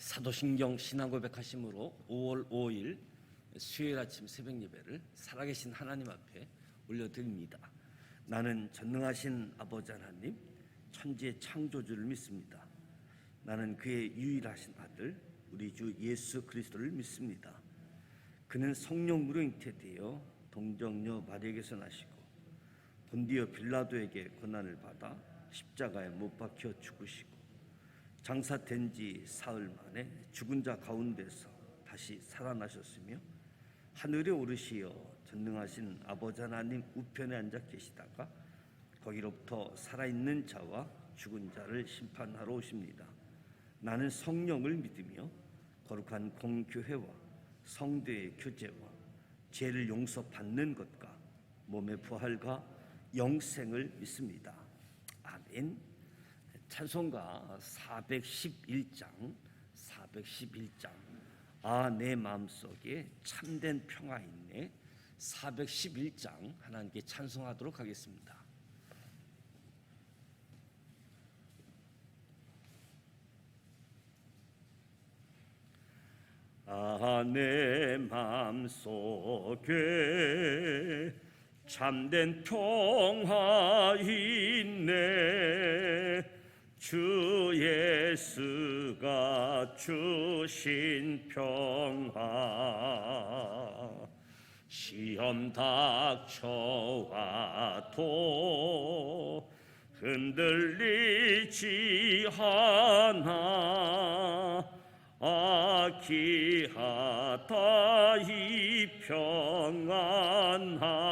사도신경 신앙고백하심으로 5월 5일 수요일 아침 새벽 예배를 살아계신 하나님 앞에 올려드립니다. 나는 전능하신 아버지 하나님, 천지의 창조주를 믿습니다. 나는 그의 유일하신 아들 우리 주 예수 그리스도를 믿습니다. 그는 성령으로 잉태되어 동정녀 마리아에게서 나시고 본디오 빌라도에게 고난을 받아 십자가에 못 박혀 죽으시고 장사된 지 사흘 만에 죽은 자 가운데서 다시 살아나셨으며 하늘에 오르시어 전능하신 아버지 하나님 우편에 앉아 계시다가 거기로부터 살아있는 자와 죽은 자를 심판하러 오십니다. 나는 성령을 믿으며 거룩한 공교회와 성도의 교제와 죄를 용서받는 것과 몸의 부활과 영생을 믿습니다. 아멘. 찬송가 411장 내 마음속에 참된 평화 있네 411장 하나님께 찬송하도록 하겠습니다. 내 마음속에 참된 평화 있네 주 예수가 주신 평화 시험 닥쳐와도 흔들리지 않아 귀하다 이 평안하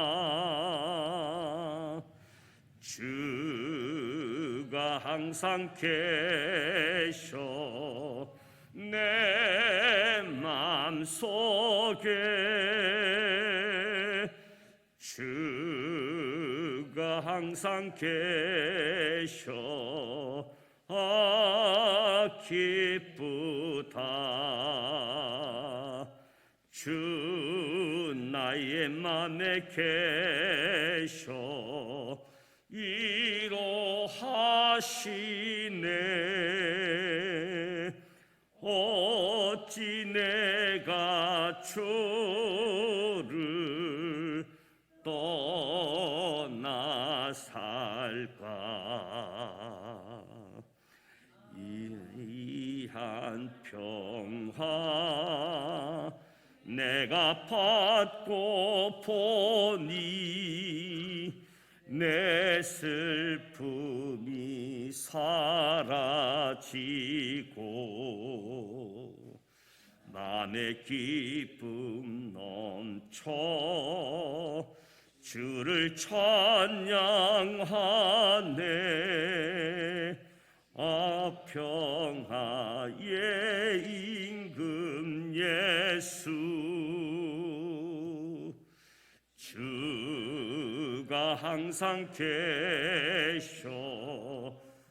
주가 항상 계셔 내 맘속에 주가 항상 계셔 기쁘다 주 나의 맘에 계셔 이로하시네 어찌 내가 주를 떠나 살까 이한 평화 내가 받고 보니 내 슬픔이 사라지고 마음의 기쁨 넘쳐 주를 찬양하네 평화의 임금 예수 주가 항상 계셔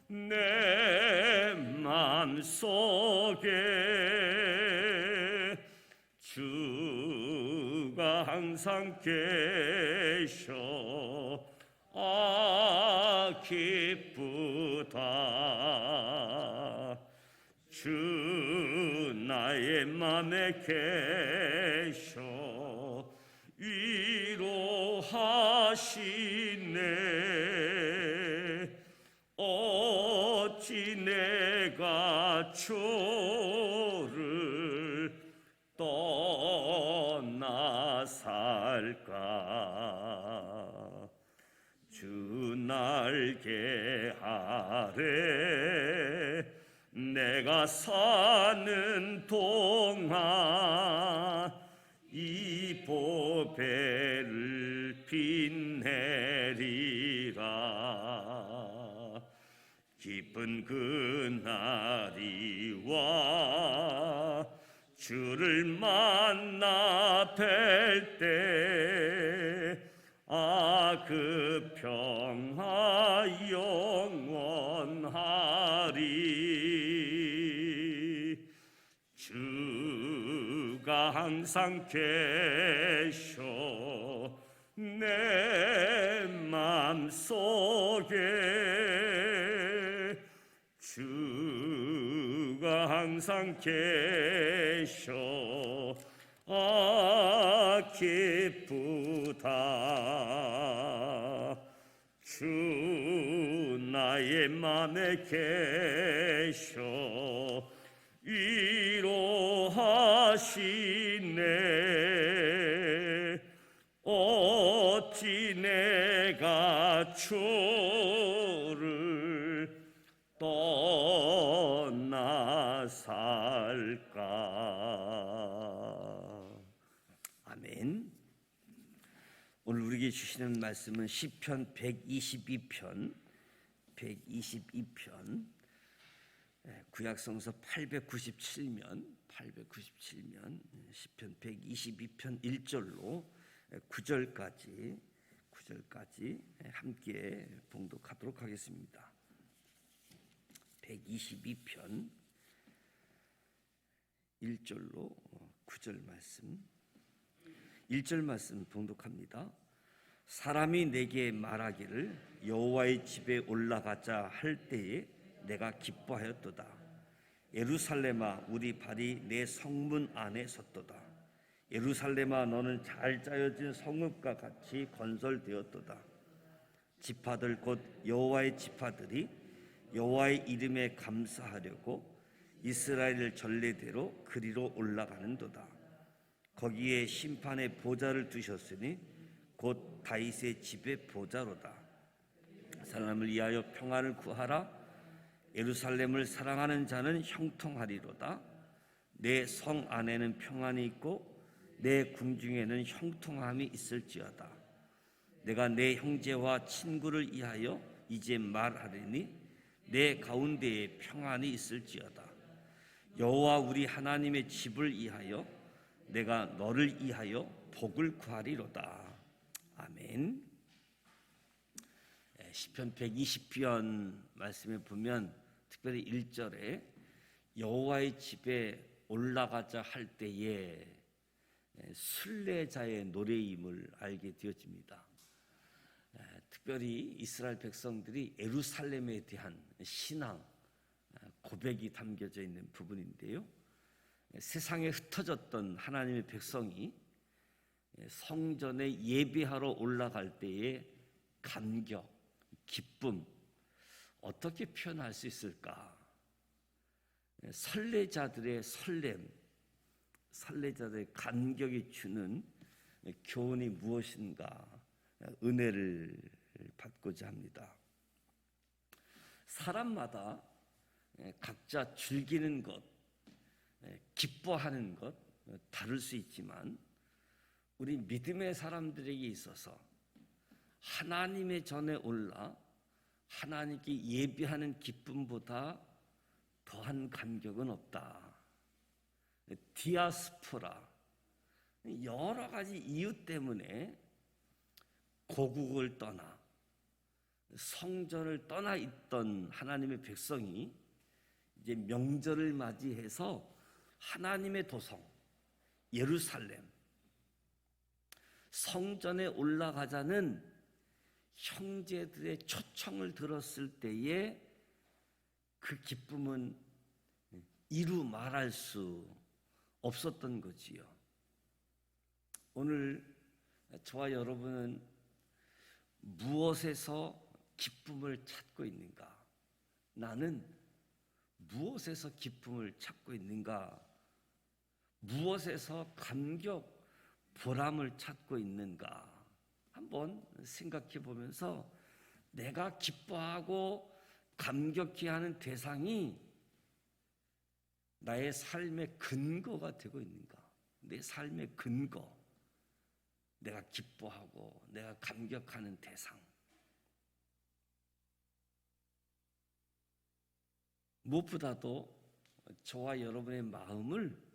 내 맘속에 주가 항상 계셔 기쁘다 주 나의 맘에 계셔 위로하시네 어찌 내가 주를 떠나 살까 주 날개 아래 내가 사는 동안 이 보배를 빛내리라 기쁜 그날이 와 주를 만나 뵐 때 그 평화 영원하리 주가 항상 계셔 내 맘속에 주 주가 항상 계셔 기쁘다. 주 나의 맘에 계셔 위로하시네. 어찌 내가 주를 떠나 살까. 아멘. 오늘 우리에게 주시는 말씀은 시편 122편 구약성서 897면 시편 122편 1절로 9절까지 함께 봉독하도록 하겠습니다. 122편 1절로 9절 말씀. 1절 말씀 봉독합니다. 사람이 내게 말하기를 여호와의 집에 올라가자 할 때에 내가 기뻐하였도다. 예루살렘아 우리 발이 내 성문 안에 섰도다. 예루살렘아 너는 잘 짜여진 성읍과 같이 건설되었도다. 지파들 곧 여호와의 지파들이 여호와의 이름에 감사하려고 이스라엘 전례대로 그리로 올라가는도다. 거기에 심판의 보좌를 두셨으니 곧 다윗의 집의 보좌로다. 사람을 위하여 평안을 구하라. 예루살렘을 사랑하는 자는 형통하리로다. 내 성 안에는 평안이 있고 내 궁중에는 형통함이 있을지어다. 내가 내 형제와 친구를 위하여 이제 말하리니 내 가운데에 평안이 있을지어다. 여호와 우리 하나님의 집을 위하여 내가 너를 위하여 복을 구하리로다. 아멘. 시편 120편 말씀에 보면 특별히 1절에 여호와의 집에 올라가자 할 때에 순례자의 노래임을 알게 되어집니다. 특별히 이스라엘 백성들이 예루살렘에 대한 신앙 고백이 담겨져 있는 부분인데요. 세상에 흩어졌던 하나님의 백성이 성전에 예배하러 올라갈 때의 감격, 기쁨 어떻게 표현할 수 있을까? 설레자들의 설렘, 설레자들의 감격이 주는 교훈이 무엇인가 은혜를 받고자 합니다. 사람마다 각자 즐기는 것, 기뻐하는 것 다를 수 있지만 우리 믿음의 사람들에게 있어서 하나님의 전에 올라 하나님께 예배하는 기쁨보다 더한 감격은 없다. 디아스포라, 여러 가지 이유 때문에 고국을 떠나 성전을 떠나 있던 하나님의 백성이 이제 명절을 맞이해서 하나님의 도성 예루살렘 성전에 올라가자는 형제들의 초청을 들었을 때에 그 기쁨은 이루 말할 수 없었던 거지요. 오늘 저와 여러분은 무엇에서 기쁨을 찾고 있는가? 나는 무엇에서 기쁨을 찾고 있는가? 무엇에서 감격, 보람을 찾고 있는가? 한번 생각해 보면서 내가 기뻐하고 감격해 하는 대상이 나의 삶의 근거가 되고 있는가? 내 삶의 근거, 내가 기뻐하고 내가 감격하는 대상. 무엇보다도 저와 여러분의 마음을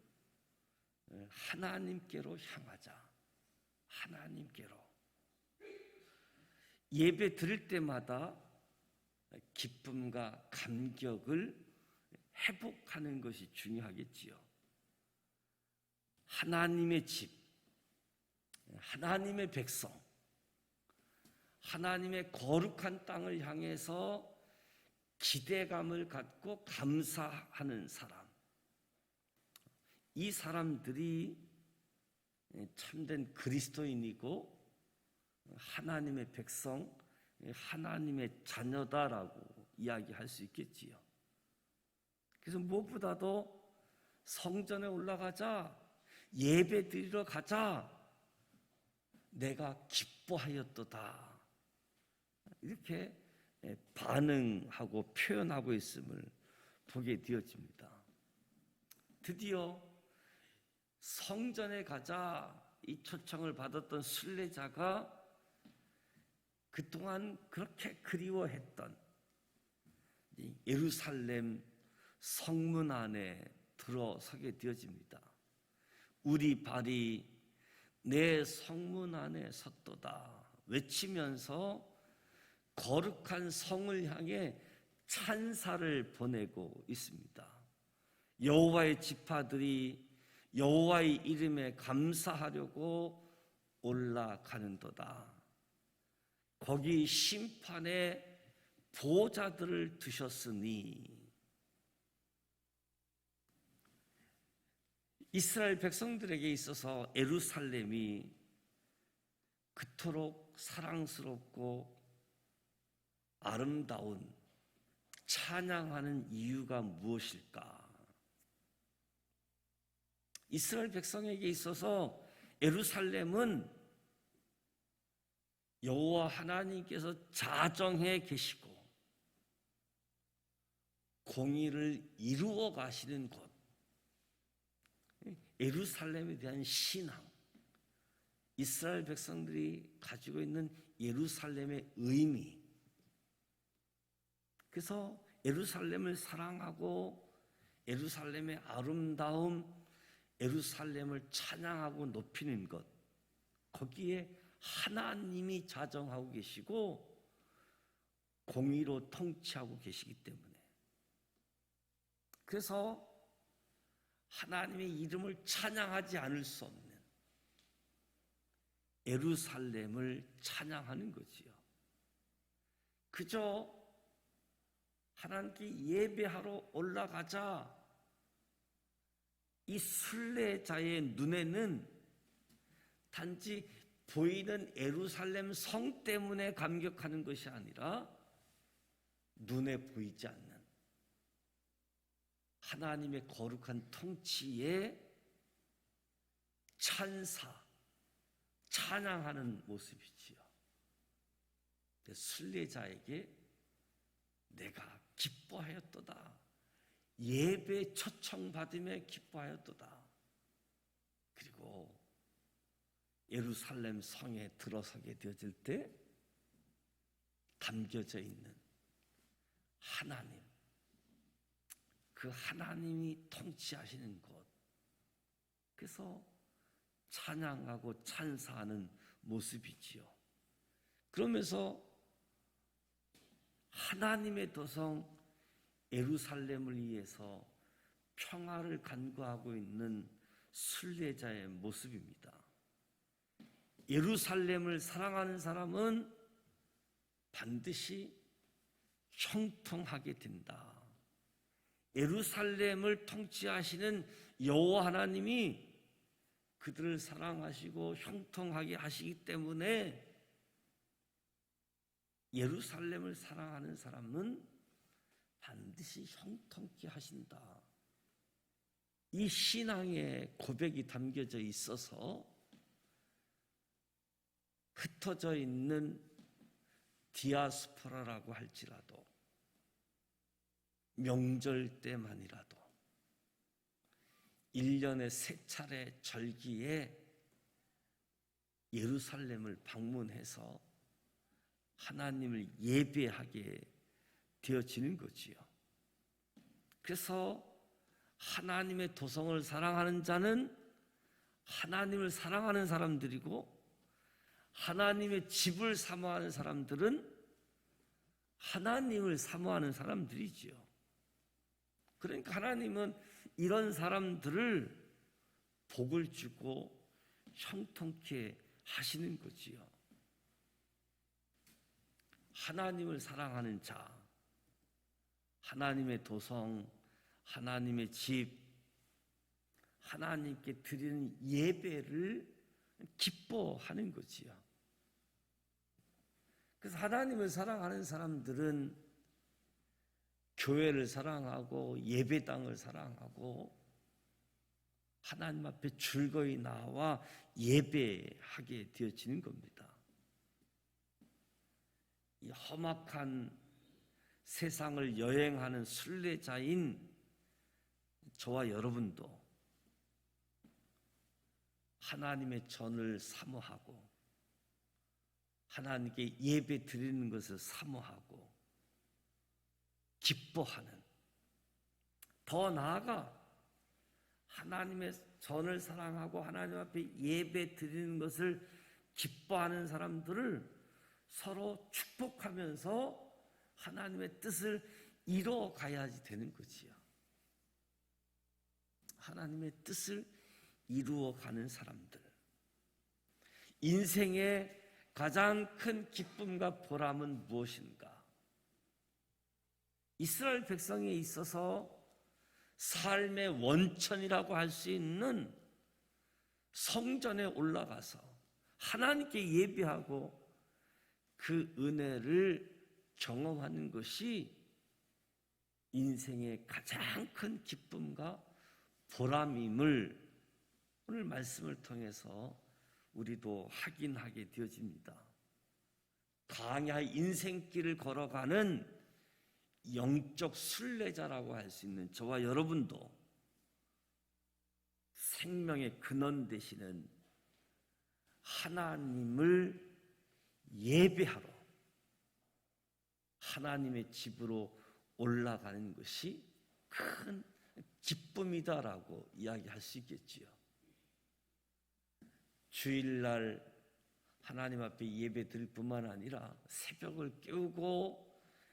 하나님께로 향하자. 하나님께로. 예배 드릴 때마다 기쁨과 감격을 회복하는 것이 중요하겠지요. 하나님의 집, 하나님의 백성, 하나님의 거룩한 땅을 향해서 기대감을 갖고 감사하는 사람, 이 사람들이 참된 그리스도인이고 하나님의 백성, 하나님의 자녀다라고 이야기할 수 있겠지요. 그래서 무엇보다도 성전에 올라가자, 예배 드리러 가자, 내가 기뻐하였도다, 이렇게 반응하고 표현하고 있음을 보게 되어집니다. 드디어 성전에 가자, 이 초청을 받았던 순례자가 그동안 그렇게 그리워했던 예루살렘 성문 안에 들어서게 되어집니다. 우리 발이 내 성문 안에 섰도다 외치면서 거룩한 성을 향해 찬사를 보내고 있습니다. 여호와의 지파들이 여호와의 이름에 감사하려고 올라가는도다. 거기 심판의 보호자들을 두셨으니, 이스라엘 백성들에게 있어서 예루살렘이 그토록 사랑스럽고 아름다운 찬양하는 이유가 무엇일까? 이스라엘 백성에게 있어서 예루살렘은 여호와 하나님께서 자정해 계시고 공의를 이루어 가시는 곳, 예루살렘에 대한 신앙, 이스라엘 백성들이 가지고 있는 예루살렘의 의미, 그래서 예루살렘을 사랑하고 예루살렘의 아름다움, 예루살렘을 찬양하고 높이는 것, 거기에 하나님이 자정하고 계시고 공의로 통치하고 계시기 때문에, 그래서 하나님의 이름을 찬양하지 않을 수 없는 예루살렘을 찬양하는 거지요. 그저 하나님께 예배하러 올라가자, 이 순례자의 눈에는 단지 보이는 예루살렘 성 때문에 감격하는 것이 아니라 눈에 보이지 않는 하나님의 거룩한 통치에 찬양하는 모습이지요. 순례자에게 내가 기뻐하였도다, 예배 초청받음에 기뻐하였도다. 그리고 예루살렘 성에 들어서게 되어질 때 담겨져 있는 하나님, 그 하나님이 통치하시는 곳, 그래서 찬양하고 찬사하는 모습이지요. 그러면서 하나님의 도성 예루살렘을 위해서 평화를 간구하고 있는 순례자의 모습입니다. 예루살렘을 사랑하는 사람은 반드시 형통하게 된다. 예루살렘을 통치하시는 여호와 하나님이 그들을 사랑하시고 형통하게 하시기 때문에 예루살렘을 사랑하는 사람은 반드시 형통케 하신다. 이 신앙의 고백이 담겨져 있어서 흩어져 있는 디아스포라라고 할지라도 명절 때만이라도 1년에 3차례 절기에 예루살렘을 방문해서 하나님을 예배하게 되어지는 거지요. 그래서 하나님의 도성을 사랑하는 자는 하나님을 사랑하는 사람들이고, 하나님의 집을 사모하는 사람들은 하나님을 사모하는 사람들이지요. 그러니까 하나님은 이런 사람들을 복을 주고 형통케 하시는 거지요. 하나님을 사랑하는 자, 하나님의 도성, 하나님의 집, 하나님께 드리는 예배를 기뻐하는 거지요. 그래서 하나님을 사랑하는 사람들은 교회를 사랑하고 예배당을 사랑하고 하나님 앞에 즐거이 나와 예배하게 되어지는 겁니다. 이 험악한 세상을 여행하는 순례자인 저와 여러분도 하나님의 전을 사모하고 하나님께 예배 드리는 것을 사모하고 기뻐하는, 더 나아가 하나님의 전을 사랑하고 하나님 앞에 예배 드리는 것을 기뻐하는 사람들을 서로 축복하면서 하나님의 뜻을 이루어 가야지 되는 거지요. 하나님의 뜻을 이루어 가는 사람들, 인생의 가장 큰 기쁨과 보람은 무엇인가? 이스라엘 백성에 있어서 삶의 원천이라고 할 수 있는 성전에 올라가서 하나님께 예배하고 그 은혜를 경험하는 것이 인생의 가장 큰 기쁨과 보람임을 오늘 말씀을 통해서 우리도 확인하게 되어집니다. 강야 인생길을 걸어가는 영적 순례자라고 할 수 있는 저와 여러분도 생명의 근원 되시는 하나님을 예배하러 하나님의 집으로 올라가는 것이 큰 기쁨이다라고 이야기할 수 있겠지요. 주일날 하나님 앞에 예배 드릴 뿐만 아니라 새벽을 깨우고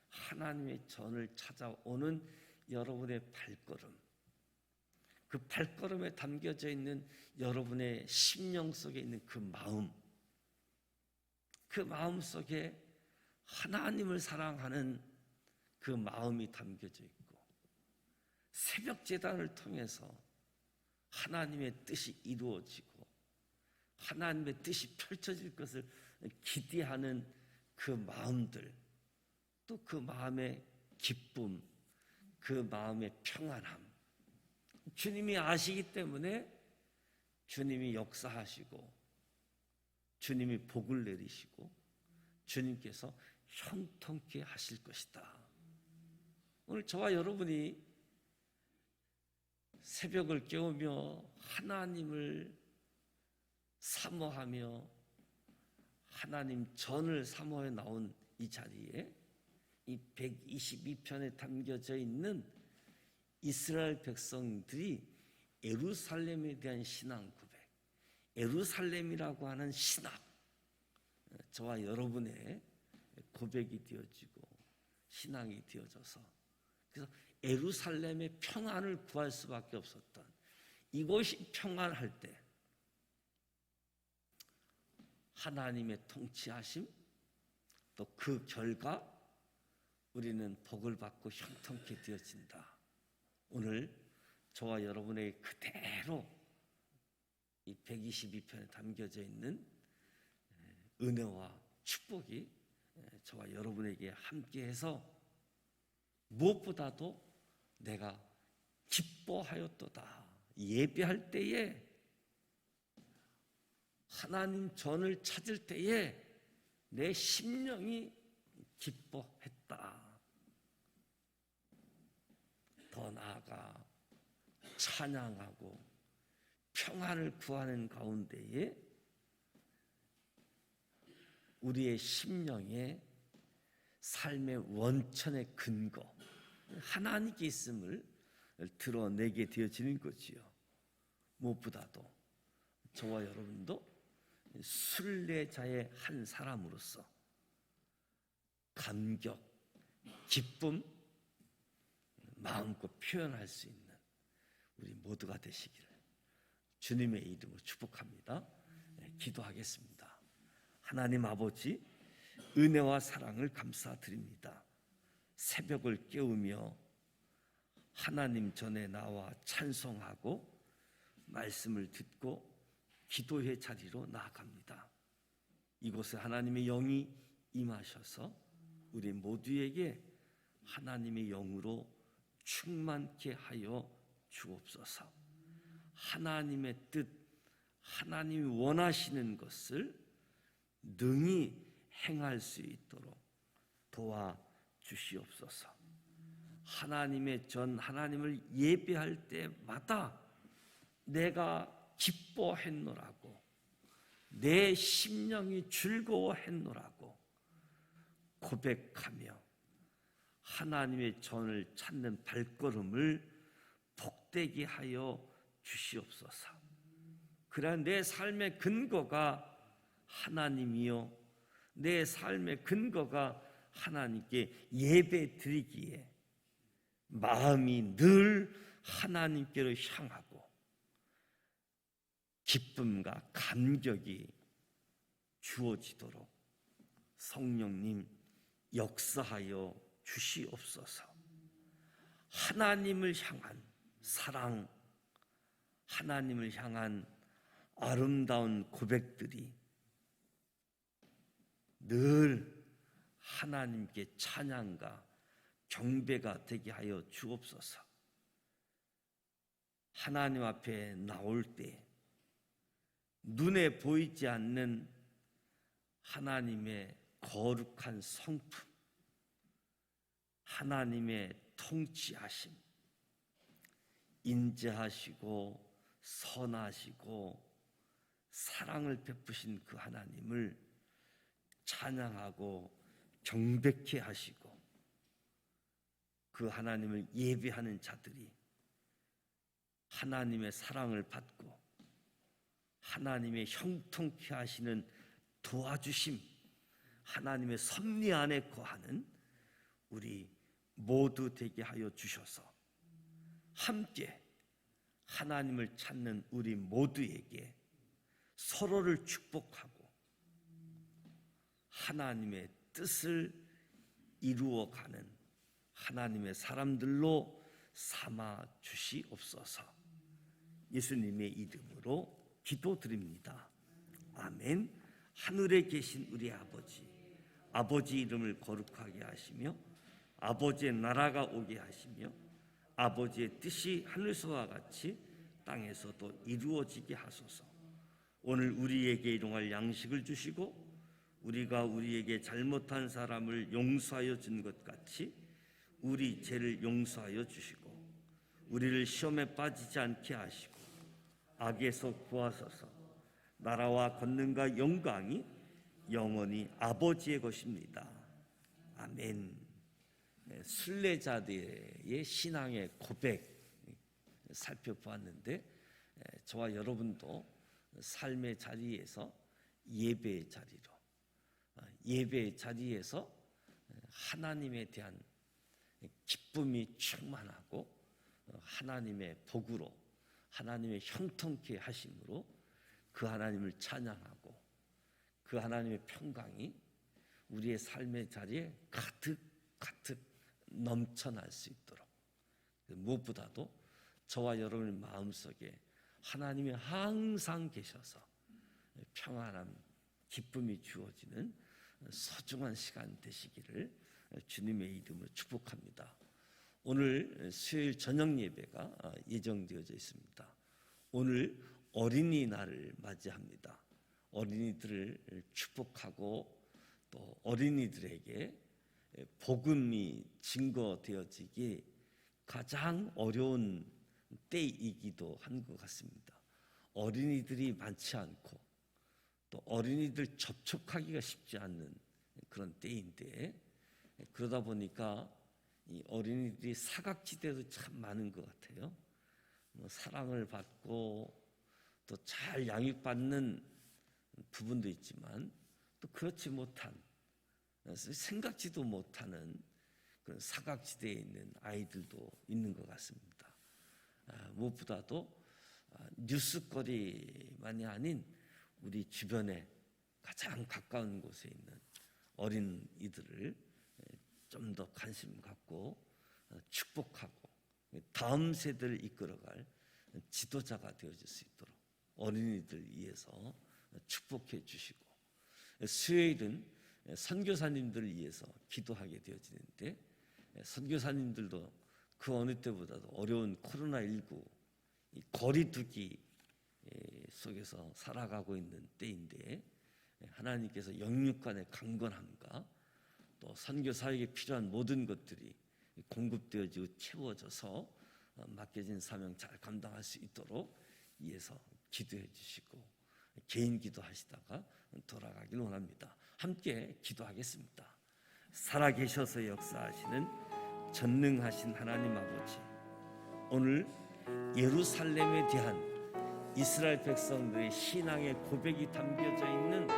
하나님의 전을 찾아오는 여러분의 발걸음, 그 발걸음에 담겨져 있는 여러분의 심령 속에 있는 그 마음 속에 하나님을 사랑하는 그 마음이 담겨져 있고 새벽 제단을 통해서 하나님의 뜻이 이루어지고 하나님의 뜻이 펼쳐질 것을 기대하는 그 마음들, 또 그 마음의 기쁨, 그 마음의 평안함, 주님이 아시기 때문에 주님이 역사하시고 주님이 복을 내리시고 주님께서 형통케 하실 것이다. 오늘 저와 여러분이 새벽을 깨우며 하나님을 사모하며 하나님 전을 사모해 나온 이 자리에 이 122편에 담겨져 있는 이스라엘 백성들이 예루살렘에 대한 신앙 고백, 예루살렘이라고 하는 신학, 저와 여러분의 고백이 되어지고 신앙이 되어져서 그래서 예루살렘의 평안을 구할 수밖에 없었던, 이곳이 평안할 때 하나님의 통치하심, 또 그 결과 우리는 복을 받고 형통케 되어진다. 오늘 저와 여러분의 그대로 이 122편에 담겨져 있는 은혜와 축복이 저와 여러분에게 함께해서 무엇보다도 내가 기뻐하였도다. 예배할 때에, 하나님 전을 찾을 때에 내 심령이 기뻐했다. 더 나아가 찬양하고 평안을 구하는 가운데에 우리의 심령의 삶의 원천의 근거, 하나님께 있음을 드러내게 되어지는 거지요. 무엇보다도 저와 여러분도 순례자의 한 사람으로서 감격, 기쁨 마음껏 표현할 수 있는 우리 모두가 되시기를 주님의 이름으로 축복합니다. 기도하겠습니다. 하나님 아버지, 은혜와 사랑을 감사드립니다. 새벽을 깨우며 하나님 전에 나와 찬송하고 말씀을 듣고 기도의 자리로 나아갑니다. 이곳에 하나님의 영이 임하셔서 우리 모두에게 하나님의 영으로 충만케 하여 주옵소서. 하나님의 뜻, 하나님이 원하시는 것을 능히 행할 수 있도록 도와주시옵소서. 하나님을 예배할 때마다 내가 기뻐했노라고, 내 심령이 즐거워했노라고 고백하며 하나님의 전을 찾는 발걸음을 복되게 하여 주시옵소서. 그러나 내 삶의 근거가 하나님이요, 내 삶의 근거가 하나님께 예배 드리기에 마음이 늘 하나님께로 향하고 기쁨과 감격이 주어지도록 성령님 역사하여 주시옵소서. 하나님을 향한 사랑, 하나님을 향한 아름다운 고백들이 늘 하나님께 찬양과 경배가 되게 하여 주옵소서. 하나님 앞에 나올 때 눈에 보이지 않는 하나님의 거룩한 성품, 하나님의 통치하심, 인자하시고 선하시고 사랑을 베푸신 그 하나님을 찬양하고 경배케 하시고 그 하나님을 예배하는 자들이 하나님의 사랑을 받고 하나님의 형통케 하시는 도와주심, 하나님의 섭리 안에 거하는 우리 모두 되게 하여 주셔서 함께 하나님을 찾는 우리 모두에게 서로를 축복하고 하나님의 뜻을 이루어가는 하나님의 사람들로 삼아 주시옵소서. 예수님의 이름으로 기도드립니다. 아멘. 하늘에 계신 우리 아버지 이름을 거룩하게 하시며 아버지의 나라가 오게 하시며 아버지의 뜻이 하늘서와 같이 땅에서도 이루어지게 하소서. 오늘 우리에게 일용할 양식을 주시고 우리가 우리에게 잘못한 사람을 용서하여 준 것 같이 우리 죄를 용서하여 주시고 우리를 시험에 빠지지 않게 하시고 악에서 구하소서. 나라와 권능과 영광이 영원히 아버지의 것입니다. 아멘. 순례자들의 신앙의 고백 살펴보았는데 저와 여러분도 삶의 자리에서 예배의 자리에서 하나님에 대한 기쁨이 충만하고 하나님의 복으로 하나님의 형통케 하심으로 그 하나님을 찬양하고 그 하나님의 평강이 우리의 삶의 자리에 가득 넘쳐날 수 있도록 무엇보다도 저와 여러분의 마음속에 하나님이 항상 계셔서 평안함, 기쁨이 주어지는 소중한 시간 되시기를 주님의 이름으로 축복합니다. 오늘 수요일 저녁 예배가 예정되어져 있습니다. 오늘 어린이날을 맞이합니다. 어린이들을 축복하고 또 어린이들에게 복음이 증거되어지기 가장 어려운 때이기도 한 것 같습니다. 어린이들이 많지 않고 또 어린이들 접촉하기가 쉽지 않는 그런 때인데 그러다 보니까 이 어린이들이 사각지대도 참 많은 것 같아요. 사랑을 받고 또 잘 양육받는 부분도 있지만 또 그렇지 못한 생각지도 못하는 그런 사각지대에 있는 아이들도 있는 것 같습니다. 무엇보다도 뉴스거리만이 아닌 우리 주변에 가장 가까운 곳에 있는 어린이들을 좀 더 관심 갖고 축복하고 다음 세대를 이끌어갈 지도자가 되어질 수 있도록 어린이들 위해서 축복해 주시고, 수요일은 선교사님들을 위해서 기도하게 되어지는데, 선교사님들도 그 어느 때보다도 어려운 코로나19 거리두기 속에서 살아가고 있는 때인데, 하나님께서 영육간의 강건함과 또 선교사에게 필요한 모든 것들이 공급되어지고 채워져서 맡겨진 사명 잘 감당할 수 있도록 위해서 기도해 주시고, 개인 기도하시다가 돌아가길 원합니다. 함께 기도하겠습니다. 살아계셔서 역사하시는 전능하신 하나님 아버지, 오늘 예루살렘에 대한 이스라엘 백성들의 신앙의 고백이 담겨져 있는